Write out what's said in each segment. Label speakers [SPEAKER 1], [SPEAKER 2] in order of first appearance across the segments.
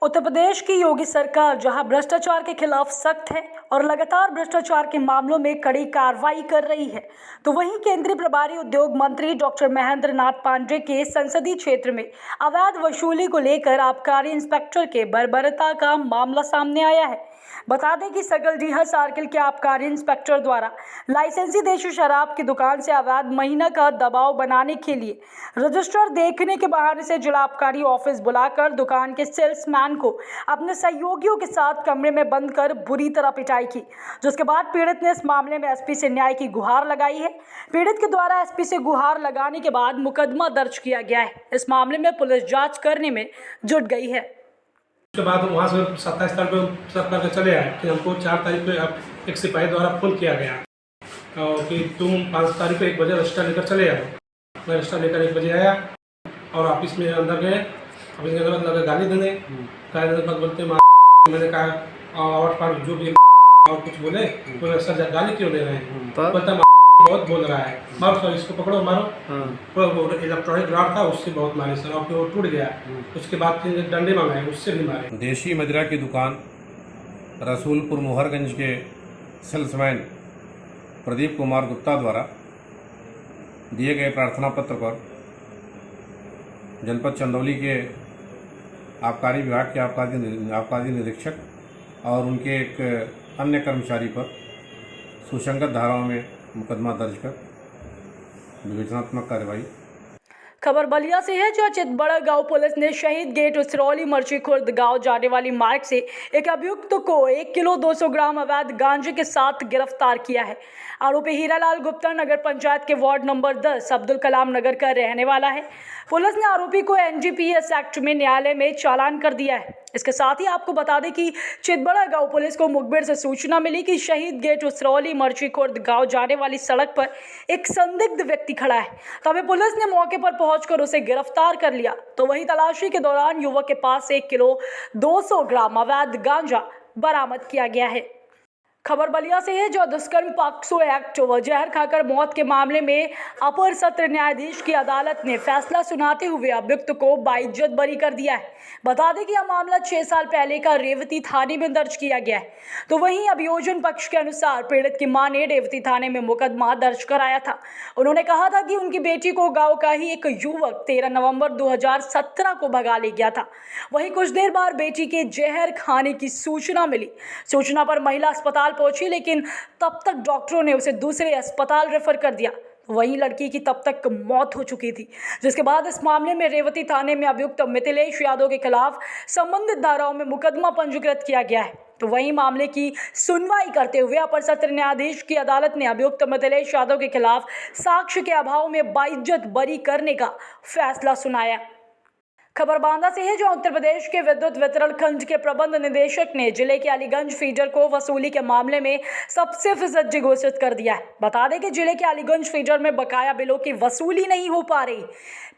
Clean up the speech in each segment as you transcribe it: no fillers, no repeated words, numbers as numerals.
[SPEAKER 1] उत्तर प्रदेश की योगी सरकार जहां भ्रष्टाचार के खिलाफ सख्त है और लगातार भ्रष्टाचार के मामलों में कड़ी कार्रवाई कर रही है, तो वहीं केंद्रीय प्रभारी उद्योग मंत्री डॉक्टर महेंद्र नाथ पांडेय के संसदीय क्षेत्र में अवैध वसूली को लेकर आबकारी इंस्पेक्टर के बर्बरता का मामला सामने आया है। बता दें कि सकलडीहा सर्किल के आबकारी इंस्पेक्टर द्वारा लाइसेंसी देशी शराब की दुकान से अवैध महीना का दबाव बनाने के लिए रजिस्टर देखने के बहाने से जिला आबकारी ऑफिस बुलाकर दुकान के सेल्समैन को अपने सहयोगियों के साथ कमरे में बंद कर बुरी तरह पिटाई की, जिसके बाद पीड़ित ने इस मामले में एसपी से न्याय की गुहार लगाई है। पीड़ित के द्वारा एसपी से गुहार लगाने के बाद मुकदमा दर्ज किया गया है। इस मामले में पुलिस जांच करने में जुट गई है।
[SPEAKER 2] उसके बाद वहाँ से 27 तारीख को सरकार के चले आए कि हमको 4 तारीख को एक सिपाही द्वारा फोन किया गया कि तुम 5 तारीख को 1 बजे रजिस्टर लेकर चले आओ। मैं रजिस्टर लेकर 1 बजे आया और ऑफिस में अंदर गए। ऑफिस के अंदर लगे गाली देने के बाद बोलते मैंने कहा और पार जो भी और कुछ बोले तो सर गाली क्यों दे रहे हैं, बोलता बहुत बोल रहा है, मारो सर इसको पकड़ो मारो। इलेक्ट्रॉनिक रॉड था उससे बहुत मारे सर और वो टूट गया। उसके बाद फिर डंडे मंगाए उससे भी मारे।
[SPEAKER 3] देशी मदिरा की दुकान रसूलपुर मोहरगंज के सेल्समैन प्रदीप कुमार गुप्ता द्वारा दिए गए प्रार्थना पत्र पर जनपद चंदौली के आबकारी विभाग के आबकारी निरीक्षक और उनके एक अन्य कर्मचारी पर सुसंगत धाराओं में मुकदमा दर्ज कर विवेचनात्मक कार्रवाई।
[SPEAKER 1] खबर बलिया से है, जहां चितबड़ा गांव पुलिस ने शहीद गेट उसरौली मर्ची खुर्द गांव जाने वाली मार्ग से एक अभियुक्त को 1 किलो 200 ग्राम अवैध गांजे के साथ गिरफ्तार किया है। आरोपी हीरालाल गुप्ता नगर पंचायत के वार्ड नंबर 10 अब्दुल कलाम नगर का रहने वाला है। पुलिस ने आरोपी को एनडीपीएस एक्ट में न्यायालय में चालान कर दिया है। इसके साथ ही आपको बता दें कि चितबड़ा गांव पुलिस को मुखबिर से सूचना मिली कि शहीद गेट उसरौली मर्ची खुर्द गांव जाने वाली सड़क पर एक संदिग्ध व्यक्ति खड़ा है। तभी पुलिस ने मौके पर पहुंचकर उसे गिरफ्तार कर लिया। तो वहीं तलाशी के दौरान युवक के पास से 1 किलो 200 ग्राम अवैध गांजा बरामद किया गया है। खबर बलिया से है, जो दुष्कर्म पॉक्सो एक्ट व जहर खाकर मौत के मामले में अपर सत्र न्यायाधीश की अदालत ने फैसला सुनाते हुए अभियुक्त को बाइज्जत बरी कर दिया है। बता दें कि यह मामला 6 साल पहले का रेवती थाने में दर्ज किया गया है। तो वहीं अभियोजन पक्ष के अनुसार पीड़ित की मां ने रेवती थाने में मुकदमा दर्ज कराया था। उन्होंने कहा था कि उनकी बेटी को गाँव का ही एक युवक 13 नवम्बर 2017 को भगा ले गया था। वहीं कुछ देर बाद बेटी के जहर खाने की सूचना मिली। सूचना पर महिला अस्पताल पहुंची, लेकिन तब तक डॉक्टरों ने उसे दूसरे अस्पताल रेफर कर दिया। वहीं लड़की की तब तक मौत हो चुकी थी, जिसके बाद इस मामले में रेवती थाने में अभियुक्त मिथिलेश यादव के खिलाफ संबंधित धाराओं में मुकदमा पंजीकृत किया गया है। तो वहीं मामले की सुनवाई करते हुए अपर सत्र न्यायाधीश की अदालत ने अभियुक्त मिथिलेश यादव के खिलाफ साक्ष्य के अभाव में बाइज्जत बरी करने का फैसला सुनाया। खबर बांदा से है, जो उत्तर प्रदेश के विद्युत वितरण खंड के प्रबंध निदेशक ने जिले के अलीगंज फीडर को वसूली के मामले में सबसे फिसड्डी घोषित कर दिया है। बता दें कि जिले के अलीगंज फीडर में बकाया बिलों की वसूली नहीं हो पा रही।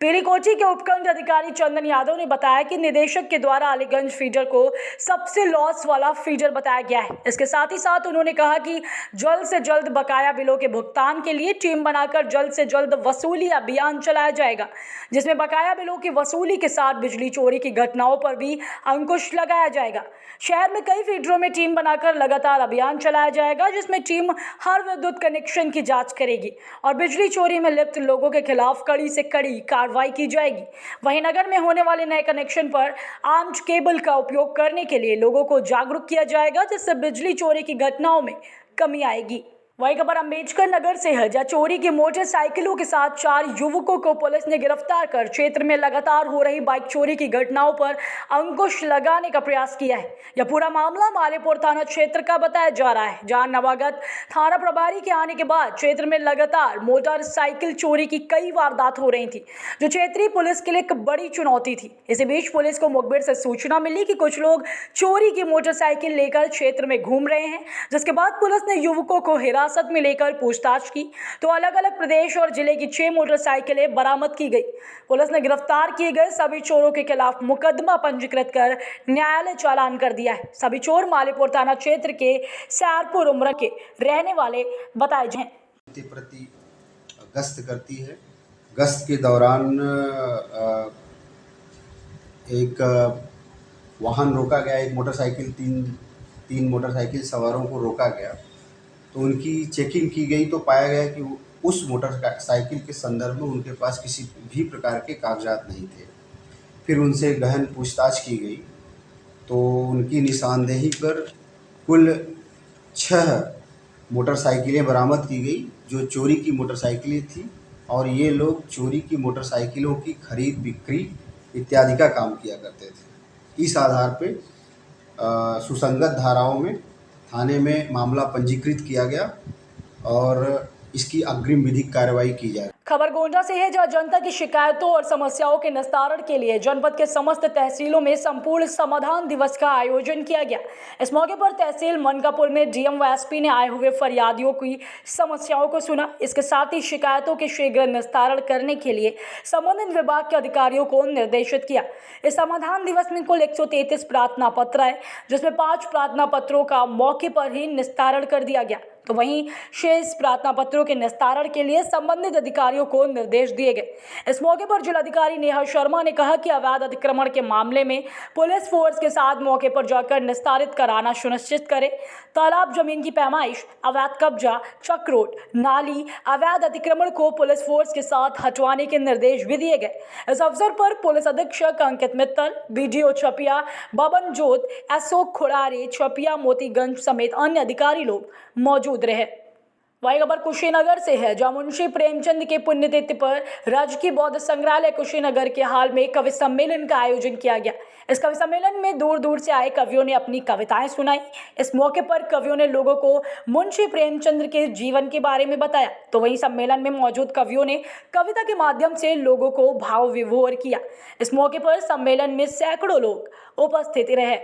[SPEAKER 1] पीलीकोटी के उपखंड अधिकारी चंदन यादव ने बताया कि निदेशक के द्वारा अलीगंज फीडर को सबसे लॉस वाला फीडर बताया गया है। इसके साथ ही साथ उन्होंने कहा कि जल्द से जल्द बकाया बिलों के भुगतान के लिए टीम बनाकर जल्द से जल्द वसूली अभियान चलाया जाएगा, जिसमें बकाया बिलों की वसूली के साथ बिजली चोरी की घटनाओं पर भी अंकुश लगाया जाएगा। शहर में कई फीडरों में टीम बनाकर लगातार अभियान चलाया जाएगा, जिसमें टीम हर विद्युत कनेक्शन की जांच करेगी और बिजली चोरी में लिप्त लोगों के खिलाफ कड़ी से कड़ी कार्रवाई की जाएगी। वहीं नगर में होने वाले नए कनेक्शन पर आर्म्ड केबल का उपयोग करने के लिए लोगों को जागरूक किया जाएगा, जिससे बिजली चोरी की घटनाओं में कमी आएगी। वही खबर अम्बेडकर नगर से है, जहाँ चोरी की मोटरसाइकिलों के साथ 4 युवकों को पुलिस ने गिरफ्तार कर क्षेत्र में लगातार हो रही बाइक चोरी की घटनाओं पर अंकुश लगाने का प्रयास किया है। यह पूरा मामला मालेपुर थाना क्षेत्र का बताया जा रहा है, जहां नवागत थाना प्रभारी के आने के बाद क्षेत्र में लगातार मोटरसाइकिल चोरी की कई वारदात हो रही थी, जो क्षेत्रीय पुलिस के लिए एक बड़ी चुनौती थी। इसी बीच पुलिस को मुखबिर से सूचना मिली कि कुछ लोग चोरी की मोटरसाइकिल लेकर क्षेत्र में घूम रहे हैं, जिसके बाद पुलिस ने युवकों को हिरासत में लेकर पूछताछ की तो अलग अलग प्रदेश और जिले की 6 मोटरसाइकिलें बरामद की गई। पुलिस ने गिरफ्तार किए गए सभी चोरों के खिलाफ मुकदमा पंजीकृत कर न्यायालय चालान कर दिया है। सभी चोर मालेपुर थाना क्षेत्र के सैरपुर उम्र के रहने वाले बताए जाए।
[SPEAKER 4] प्रति गश्त करती है। गश्त के दौरान एक वाहन रोका गया, एक मोटरसाइकिल, तीन मोटरसाइकिल सवारों को रोका गया। तो उनकी चेकिंग की गई तो पाया गया कि उस मोटरसाइकिल के संदर्भ में उनके पास किसी भी प्रकार के कागजात नहीं थे। फिर उनसे गहन पूछताछ की गई तो उनकी निशानदेही पर कुल 6 मोटरसाइकिलें बरामद की गई जो चोरी की मोटरसाइकिलें थी, और ये लोग चोरी की मोटरसाइकिलों की खरीद बिक्री इत्यादि का काम किया करते थे। इस आधार पे सुसंगत धाराओं में थाने में मामला पंजीकृत किया गया और इसकी अग्रिम विधिक कार्रवाई की जाए।
[SPEAKER 1] खबर गोंडा से है, जहां जनता की शिकायतों और समस्याओं के निस्तारण के लिए जनपद के समस्त तहसीलों में संपूर्ण समाधान दिवस का आयोजन किया गया। इस मौके पर तहसील मनकापुर में डीएम व एसपी ने आए हुए फरियादियों की समस्याओं को सुना। इसके साथ ही शिकायतों के शीघ्र निस्तारण करने के लिए संबंधित विभाग के अधिकारियों को निर्देशित किया। इस समाधान दिवस में कुल 133 प्रार्थना पत्र है, जिसमें 5 प्रार्थना पत्रों का मौके पर ही निस्तारण कर दिया गया, तो वहीं शेष प्रार्थना पत्रों के निस्तारण के लिए संबंधित अधिकारियों को निर्देश दिए गए। इस मौके पर जिलाधिकारी नेहा शर्मा ने कहा कि अवैध अतिक्रमण के मामले में पुलिस फोर्स के साथ मौके पर जाकर निस्तारित कराना सुनिश्चित करे। तालाब जमीन की पैमाइश, अवैध कब्जा, चक्रोट, नाली, अवैध अतिक्रमण को पुलिस फोर्स के साथ हटवाने के निर्देश भी दिए गए। इस अवसर पर पुलिस अधीक्षक अंकित मित्तल, बीडीओ छपिया बबन जोत, एसओ खुड़ारे छपिया मोतीगंज समेत अन्य अधिकारी लोग मौजूद रहे। वही खबर कुशीनगर से है, जहां मुंशी प्रेमचंद के पुण्यतिथि पर राजकीय बौद्ध संग्रहालय कुशीनगर के हाल में कवि सम्मेलन का आयोजन किया गया। इस कवि सम्मेलन में दूर दूर से आए कवियों ने अपनी कविताएं सुनाई। इस मौके पर कवियों ने लोगों को मुंशी प्रेमचंद के जीवन के बारे में बताया, तो वहीं सम्मेलन में मौजूद कवियों ने कविता के माध्यम से लोगों को भाव विभोर किया। इस मौके पर सम्मेलन में सैकड़ों लोग उपस्थित रहे।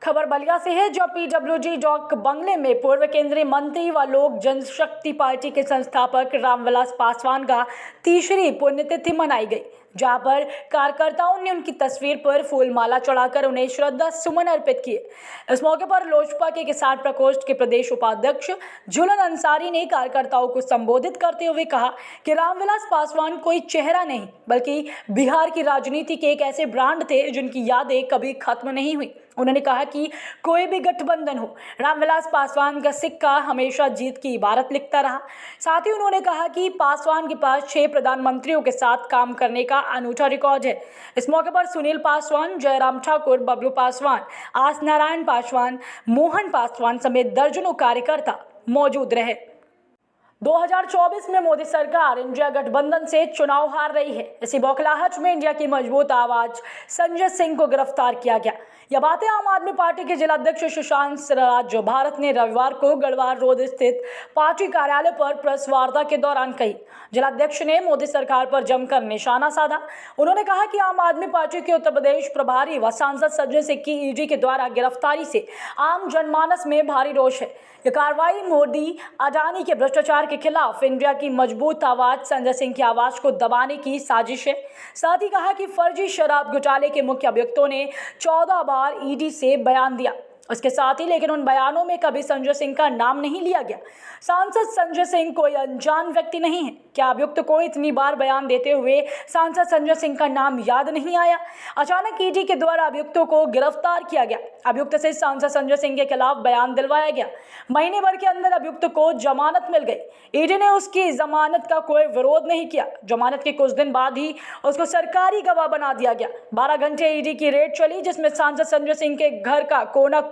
[SPEAKER 1] खबर बलिया से है, जो पीडब्ल्यूडी डॉक बंगले में पूर्व केंद्रीय मंत्री व लोक जनशक्ति पार्टी के संस्थापक रामविलास पासवान का 3री पुण्यतिथि मनाई गई, जहां पर कार्यकर्ताओं ने उनकी तस्वीर पर फूलमाला चढ़ाकर उन्हें श्रद्धा सुमन अर्पित किए। इस मौके पर लोजपा के किसान प्रकोष्ठ के प्रदेश उपाध्यक्ष झूलन अंसारी ने कार्यकर्ताओं को संबोधित करते हुए कहा कि रामविलास पासवान कोई चेहरा नहीं, बल्कि बिहार की राजनीति के एक ऐसे ब्रांड थे जिनकी यादें कभी खत्म नहीं हुई। उन्होंने कहा कि कोई भी गठबंधन हो, रामविलास पासवान का सिक्का हमेशा जीत की इबारत लिखता रहा। साथ ही उन्होंने कहा कि पासवान के पास 6 प्रधानमंत्रियों के साथ काम करने का अनूठा रिकॉर्ड है। इस मौके पर सुनील पासवान, जयराम ठाकुर, बबलू पासवान, आस नारायण पासवान, मोहन पासवान समेत दर्जनों कार्यकर्ता मौजूद रहे। 2024 में मोदी सरकार इंडिया गठबंधन से चुनाव हार रही है। इसी बौखलाहट में इंडिया की मजबूत आवाज संजय सिंह को गिरफ्तार किया गया। यह बातें आम आदमी पार्टी के जिलाध्यक्ष सुशांत सिराज भारत ने रविवार को गढ़वाल रोड स्थित पार्टी कार्यालय पर प्रेस वार्ता के दौरान कही। जिलाध्यक्ष ने मोदी सरकार पर जमकर निशाना साधा। उन्होंने कहा कि आम आदमी पार्टी के उत्तर प्रदेश प्रभारी व सांसद संजय सिंह की ईडी के द्वारा गिरफ्तारी से आम जनमानस में भारी रोष है। यह कार्रवाई मोदी अडानी के भ्रष्टाचार के खिलाफ इंडिया की मजबूत आवाज संजय सिंह की आवाज को दबाने की साजिश है। साथ ही कहा कि फर्जी शराब घोटाले के मुख्य अभियुक्तों ने 14 बार ईडी से बयान दिया। उसके साथ ही लेकिन उन बयानों में कभी संजय सिंह का नाम नहीं लिया गया। सांसद संजय सिंह कोई अनजान व्यक्ति नहीं है। क्या अभियुक्त को इतनी बार बयान देते हुए सांसद संजय सिंह का नाम याद नहीं आया? अचानक ईडी के द्वारा अभियुक्तों को गिरफ्तार किया गया। अभियुक्त से सांसद संजय सिंह के खिलाफ बयान दिलवाया गया। महीने भर के अंदर अभियुक्त को जमानत मिल गई। ईडी ने उसकी जमानत का कोई विरोध नहीं किया। जमानत के कुछ दिन बाद ही उसको सरकारी गवाह बना दिया गया। 12 घंटे ईडी की रेड चली, जिसमें सांसद संजय सिंह के घर का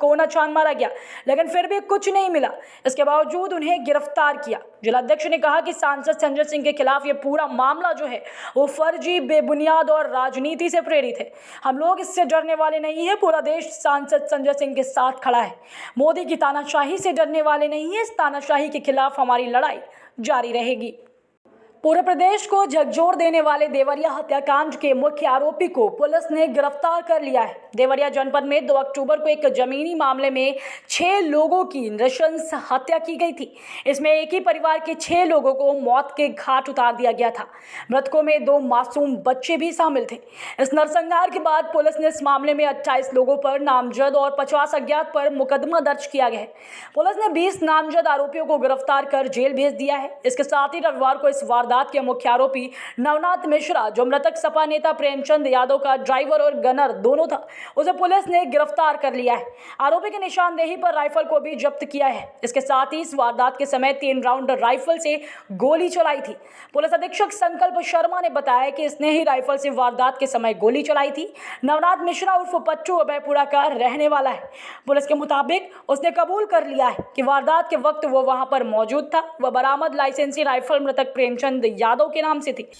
[SPEAKER 1] कोना छान मारा गया, लेकिन फिर भी कुछ नहीं मिला। इसके बावजूद उन्हें गिरफ्तार किया। जिलाध्यक्ष ने कहा कि सांसद संजय सिंह के खिलाफ ये पूरा मामला जो है वो फर्जी, बेबुनियाद और राजनीति से प्रेरित है। हम लोग इससे डरने वाले नहीं है। पूरा देश सांसद संजय सिंह के साथ खड़ा है। मोदी की तानाशाही से डरने वाले नहीं है। इस तानाशाही के खिलाफ हमारी लड़ाई जारी रहेगी। पूरे प्रदेश को झकझोर देने वाले देवरिया हत्याकांड के मुख्य आरोपी को पुलिस ने गिरफ्तार कर लिया है। देवरिया जनपद में 2 अक्टूबर को एक जमीनी मामले में 6 लोगों की नृशंस हत्या की गई थी। इसमें एक ही परिवार के 6 लोगों को मौत के घाट उतार दिया गया था। मृतकों में 2 मासूम बच्चे भी शामिल थे। इस नरसंहार के बाद पुलिस ने इस मामले में 28 लोगों पर नामजद और 50 अज्ञात पर मुकदमा दर्ज किया गया है। पुलिस ने 20 नामजद आरोपियों को गिरफ्तार कर जेल भेज दिया है। इसके साथ ही रविवार को इस वारदात वारदात के मुख्य आरोपी नवनाथ मिश्रा, जो मृतक सपा नेता प्रेमचंद यादव का ड्राइवर और गनर दोनों था, उसे पुलिस ने गिरफ्तार कर लिया है। आरोपी की निशानदेही पर राइफल को भी जब्त किया है। इसके साथ ही इस वारदात के समय 3 राउंड राइफल से गोली चलाई थी। पुलिस अधीक्षक संकल्प शर्मा ने बताया कि इसने ही राइफल से वारदात के समय गोली चलाई थी। नवनाथ मिश्रा उर्फ पच्चू अभयपुरा का रहने वाला है। पुलिस के मुताबिक उसने कबूल कर लिया है कि वारदात के वक्त वो वहां पर मौजूद था। वह बरामद लाइसेंसी राइफल मृतक प्रेमचंद यादव के नाम से थी।